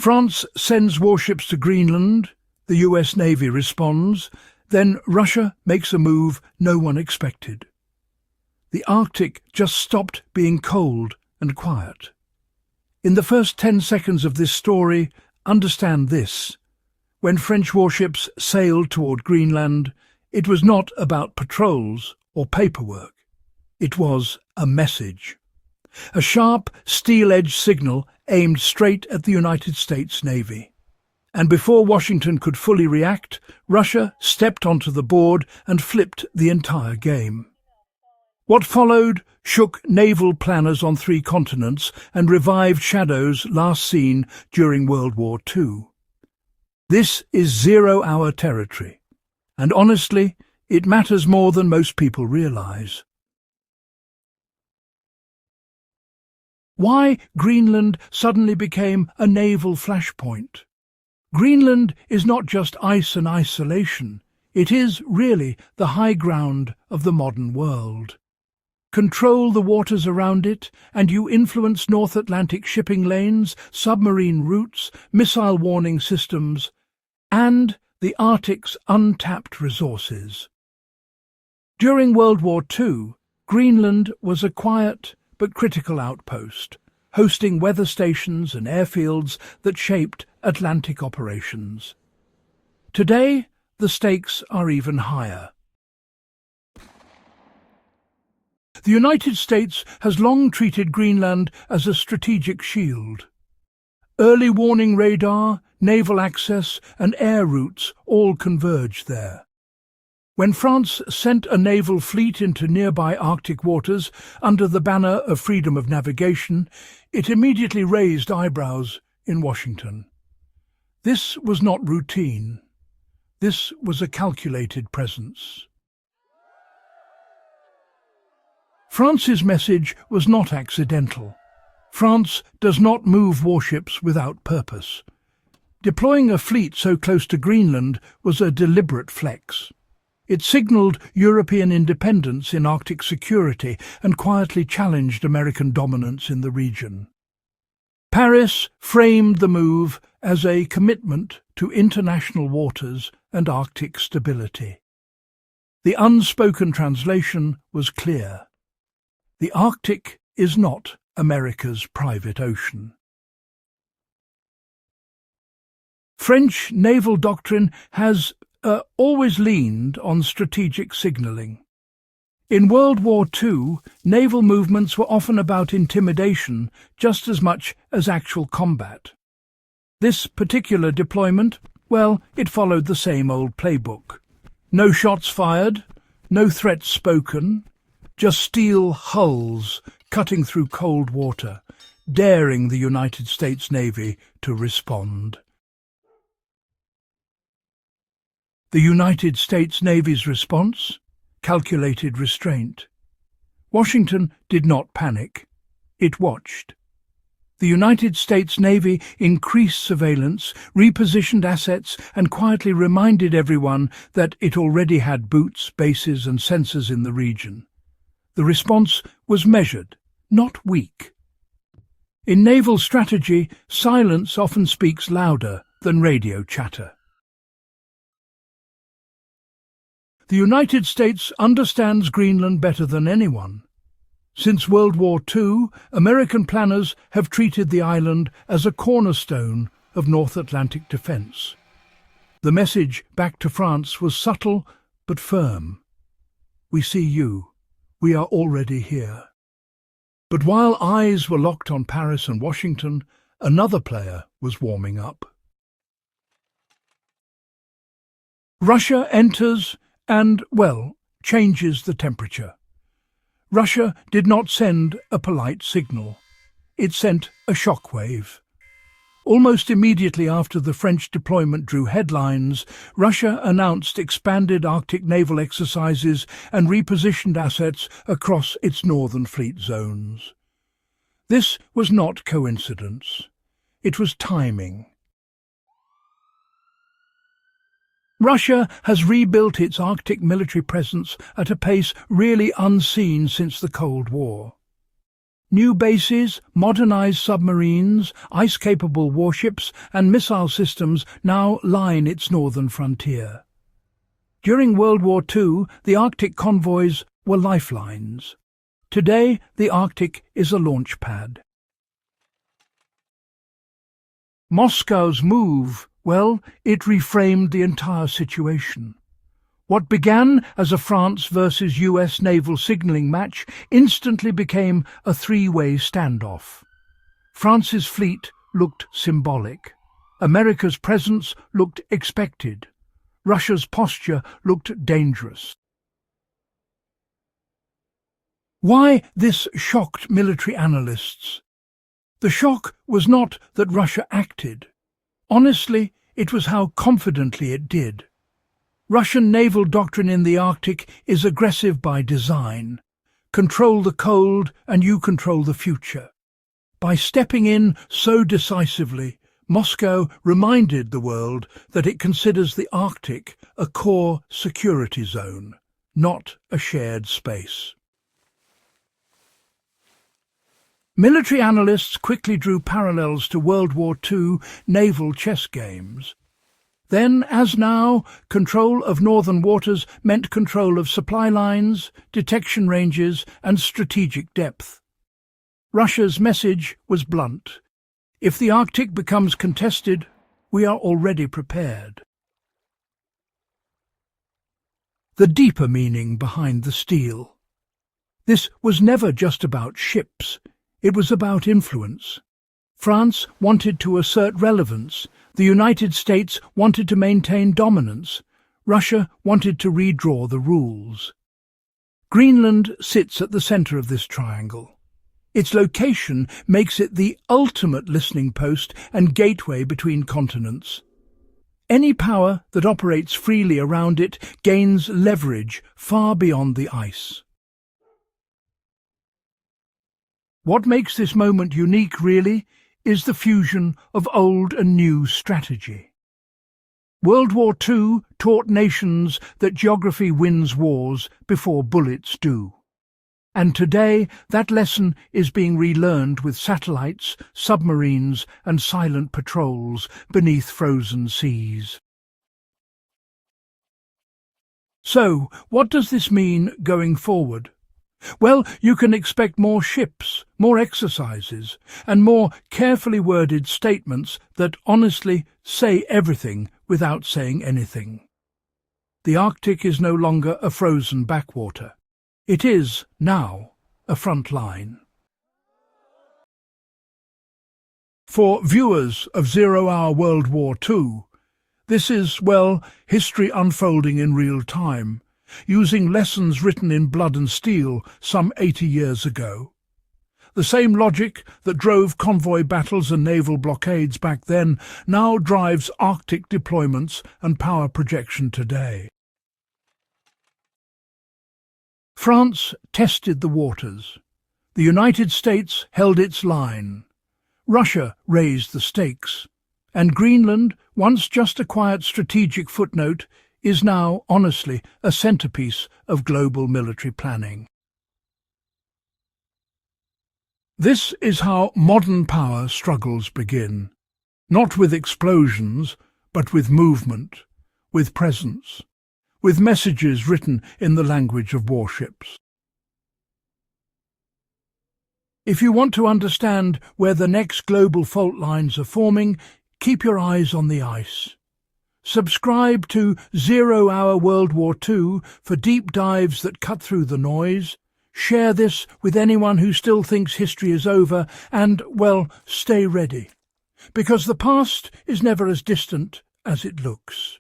France sends warships to Greenland, the US Navy responds, then Russia makes a move no one expected. The Arctic just stopped being cold and quiet. In the first 10 seconds of this story, understand this. When French warships sailed toward Greenland, it was not about patrols or paperwork. It was a message. A sharp, steel-edged signal aimed straight at the United States Navy. And before Washington could fully react, Russia stepped onto the board and flipped the entire game. What followed shook naval planners on 3 continents and revived shadows last seen during World War II. This is zero-hour territory, and honestly, it matters more than most people realize. Why Greenland suddenly became a naval flashpoint? Greenland is not just ice and isolation, it is really the high ground of the modern world. Control the waters around it, and you influence North Atlantic shipping lanes, submarine routes, missile warning systems, and the Arctic's untapped resources. During World War II, Greenland was a quiet but critical outpost, hosting weather stations and airfields that shaped Atlantic operations. Today, the stakes are even higher. The United States has long treated Greenland as a strategic shield. Early warning radar, naval access, and air routes all converge there. When France sent a naval fleet into nearby Arctic waters under the banner of freedom of navigation, it immediately raised eyebrows in Washington. This was not routine. This was a calculated presence. France's message was not accidental. France does not move warships without purpose. Deploying a fleet so close to Greenland was a deliberate flex. It signalled European independence in Arctic security and quietly challenged American dominance in the region. Paris framed the move as a commitment to international waters and Arctic stability. The unspoken translation was clear. The Arctic is not America's private ocean. French naval doctrine has always leaned on strategic signalling. In World War II, naval movements were often about intimidation just as much as actual combat. This particular deployment, well, it followed the same old playbook. No shots fired, no threats spoken, just steel hulls cutting through cold water, daring the United States Navy to respond. The United States Navy's response? Calculated restraint. Washington did not panic. It watched. The United States Navy increased surveillance, repositioned assets, and quietly reminded everyone that it already had boots, bases, and sensors in the region. The response was measured, not weak. In naval strategy, silence often speaks louder than radio chatter. The United States understands Greenland better than anyone. Since World War II, American planners have treated the island as a cornerstone of North Atlantic defense. The message back to France was subtle but firm. We see you. We are already here. But while eyes were locked on Paris and Washington, another player was warming up. Russia enters and, well, changes the temperature. Russia did not send a polite signal. It sent a shockwave. Almost immediately after the French deployment drew headlines, Russia announced expanded Arctic naval exercises and repositioned assets across its northern fleet zones. This was not coincidence. It was timing. Russia has rebuilt its Arctic military presence at a pace really unseen since the Cold War. New bases, modernized submarines, ice-capable warships and missile systems now line its northern frontier. During World War II, the Arctic convoys were lifelines. Today, the Arctic is a launch pad. Moscow's move, well, it reframed the entire situation. What began as a France versus US naval signalling match instantly became a three-way standoff. France's fleet looked symbolic. America's presence looked expected. Russia's posture looked dangerous. Why this shocked military analysts? The shock was not that Russia acted. Honestly, it was how confidently it did. Russian naval doctrine in the Arctic is aggressive by design. Control the cold and you control the future. By stepping in so decisively, Moscow reminded the world that it considers the Arctic a core security zone, not a shared space. Military analysts quickly drew parallels to World War II naval chess games. Then, as now, control of northern waters meant control of supply lines, detection ranges and strategic depth. Russia's message was blunt. If the Arctic becomes contested, we are already prepared. The deeper meaning behind the steel. This was never just about ships. It was about influence. France wanted to assert relevance. The United States wanted to maintain dominance. Russia wanted to redraw the rules. Greenland sits at the centre of this triangle. Its location makes it the ultimate listening post and gateway between continents. Any power that operates freely around it gains leverage far beyond the ice. What makes this moment unique, really, is the fusion of old and new strategy. World War II taught nations that geography wins wars before bullets do. And today that lesson is being relearned with satellites, submarines and silent patrols beneath frozen seas. So, what does this mean going forward? Well, you can expect more ships, more exercises, and more carefully worded statements that honestly say everything without saying anything. The Arctic is no longer a frozen backwater. It is, now, a front line. For viewers of Zero-Hour World War II, this is, well, history unfolding in real time, using lessons written in blood and steel some 80 years ago. The same logic that drove convoy battles and naval blockades back then now drives Arctic deployments and power projection today. France tested the waters. The United States held its line. Russia raised the stakes. And Greenland, once just a quiet strategic footnote, is now, honestly, a centerpiece of global military planning. This is how modern power struggles begin. Not with explosions, but with movement, with presence, with messages written in the language of warships. If you want to understand where the next global fault lines are forming, keep your eyes on the ice. Subscribe to Zero-Hour World War II for deep dives that cut through the noise. Share this with anyone who still thinks history is over and, well, stay ready. Because the past is never as distant as it looks.